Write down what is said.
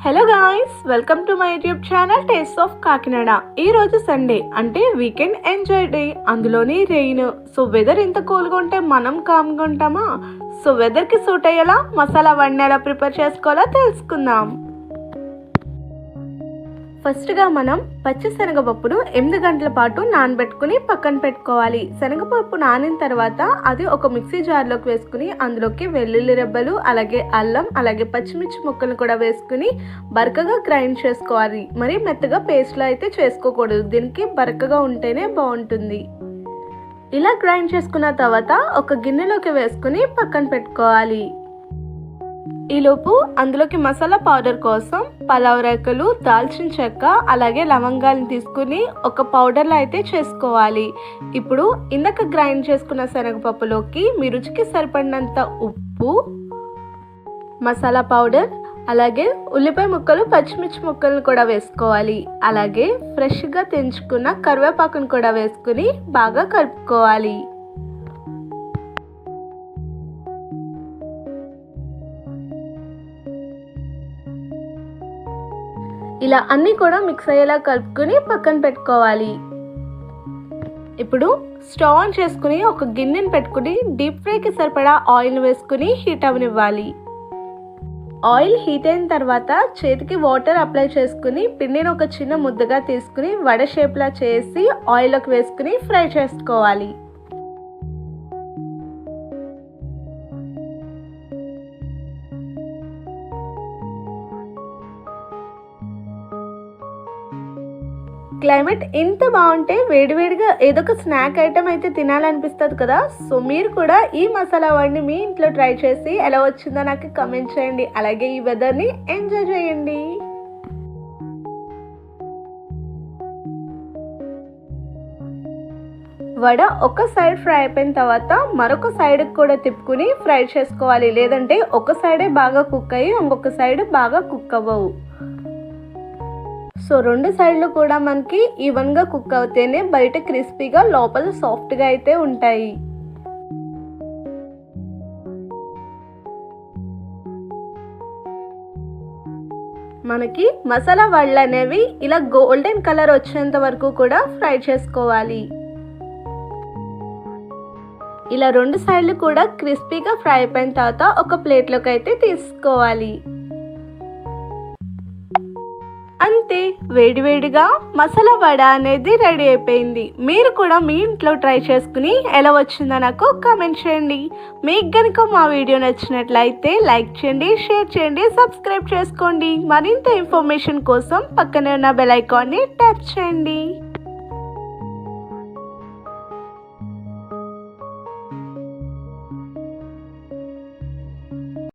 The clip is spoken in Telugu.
Hello guys, welcome to my YouTube channel taste of Kakinada. ఈ రోజు సండే అంటే వీకెండ్ ఎంజాయ్ డే, అందులోని రెయిన్. సో వెదర్ ఇంత కూల్గా ఉంటే మనం కామ్గా ఉంటామా? సో వెదర్కి సూట్ అయ్యేలా మసాలా వడిని ఎలా ప్రిపేర్ చేసుకోవాలో తెలుసుకుందాం. ఫస్ట్గా మనం పచ్చి శనగపప్పును 8 గంటల పాటు నానబెట్టుకుని పక్కన పెట్టుకోవాలి. శనగపప్పు నానిన తర్వాత అది ఒక మిక్సీ జార్లోకి వేసుకుని అందులోకి వెల్లుల్లి రెబ్బలు, అలాగే అల్లం, అలాగే పచ్చిమిర్చి ముక్కలు కూడా వేసుకుని బరకగా గ్రైండ్ చేసుకోవాలి. మరి మెత్తగా పేస్ట్లో అయితే చేసుకోకూడదు, దీనికి బరకగా ఉంటేనే బాగుంటుంది. ఇలా గ్రైండ్ చేసుకున్న తర్వాత ఒక గిన్నెలోకి వేసుకుని పక్కన పెట్టుకోవాలి. ఈలోపు అందులోకి మసాలా పౌడర్ కోసం పలావ్ రేకలు, దాల్చిన చెక్క, అలాగే లవంగాలను తీసుకుని ఒక పౌడర్లో అయితే చేసుకోవాలి. ఇప్పుడు ఇందాక గ్రైండ్ చేసుకున్న శనగపప్పులోకి మీ రుచికి సరిపడినంత ఉప్పు, మసాలా పౌడర్, అలాగే ఉల్లిపాయ ముక్కలు, పచ్చిమిర్చి ముక్కలను కూడా వేసుకోవాలి. అలాగే ఫ్రెష్గా తెంచుకున్న కరివేపాకును కూడా వేసుకుని బాగా కలుపుకోవాలి. ఇలా అన్నీ కూడా మిక్స్ అయ్యేలా కలుపుకొని పక్కన పెట్టుకోవాలి. ఇప్పుడు స్టవ్ ఆన్ చేసుకుని ఒక గిన్నెని పెట్టుకుని డీప్ ఫ్రైకి సరిపడా ఆయిల్ వేసుకుని హీట్ అవనివ్వాలి. ఆయిల్ హీట్ అయిన తర్వాత చేతికి వాటర్ అప్లై చేసుకుని పిండిని ఒక చిన్న ముద్దగా తీసుకుని వడ షేప్లా చేసి ఆయిల్లోకి వేసుకుని ఫ్రై చేసుకోవాలి. క్లైమేట్ ఇంత బాగుంటే వేడివేడిగా ఏదో ఒక స్నాక్ ఐటమ్ అయితే తినాలనిపిస్తుంది కదా. సో మీరు కూడా ఈ మసాలా వడిని మీ ఇంట్లో ట్రై చేసి ఎలా వచ్చిందో నాకు కమెంట్ చేయండి. అలాగే ఈ వెదర్ని ఎంజాయ్ చేయండి. వడ ఒక సైడ్ ఫ్రై అయిపోయిన తర్వాత మరొక సైడ్ కూడా తిప్పుకుని ఫ్రై చేసుకోవాలి, లేదంటే ఒక సైడే బాగా కుక్ అయ్యి ఇంకొక సైడ్ బాగా కుక్ అవ్వవు. సో 2 సైడ్లు కూడా మనకి ఈవెన్గా కుక్ అవుతేనే బయట క్రిస్పీగా లోపల సాఫ్ట్గా అయితే ఉంటాయి. మనకి మసాలా వడలు అనేవి ఇలా గోల్డెన్ కలర్ వచ్చేంత వరకు కూడా ఫ్రై చేసుకోవాలి. ఇలా 2 సైడ్లు కూడా క్రిస్పీగా ఫ్రై అయిపోయిన తర్వాత ఒక ప్లేట్లోకి అయితే తీసుకోవాలి. అంతే, వేడివేడిగా మసాలా వడ అనేది రెడీ అయిపోయింది. మీరు కూడా మీ ఇంట్లో ట్రై చేసుకుని ఎలా వచ్చిందో నాకు కామెంట్ చేయండి. మీకు కనుక మా వీడియో నచ్చినట్లయితే లైక్ చేయండి, షేర్ చేయండి, సబ్స్క్రైబ్ చేసుకోండి. మరింత ఇన్ఫర్మేషన్ కోసం పక్కనే ఉన్న బెల్ ఐకాన్ని ట్యాప్ చేయండి.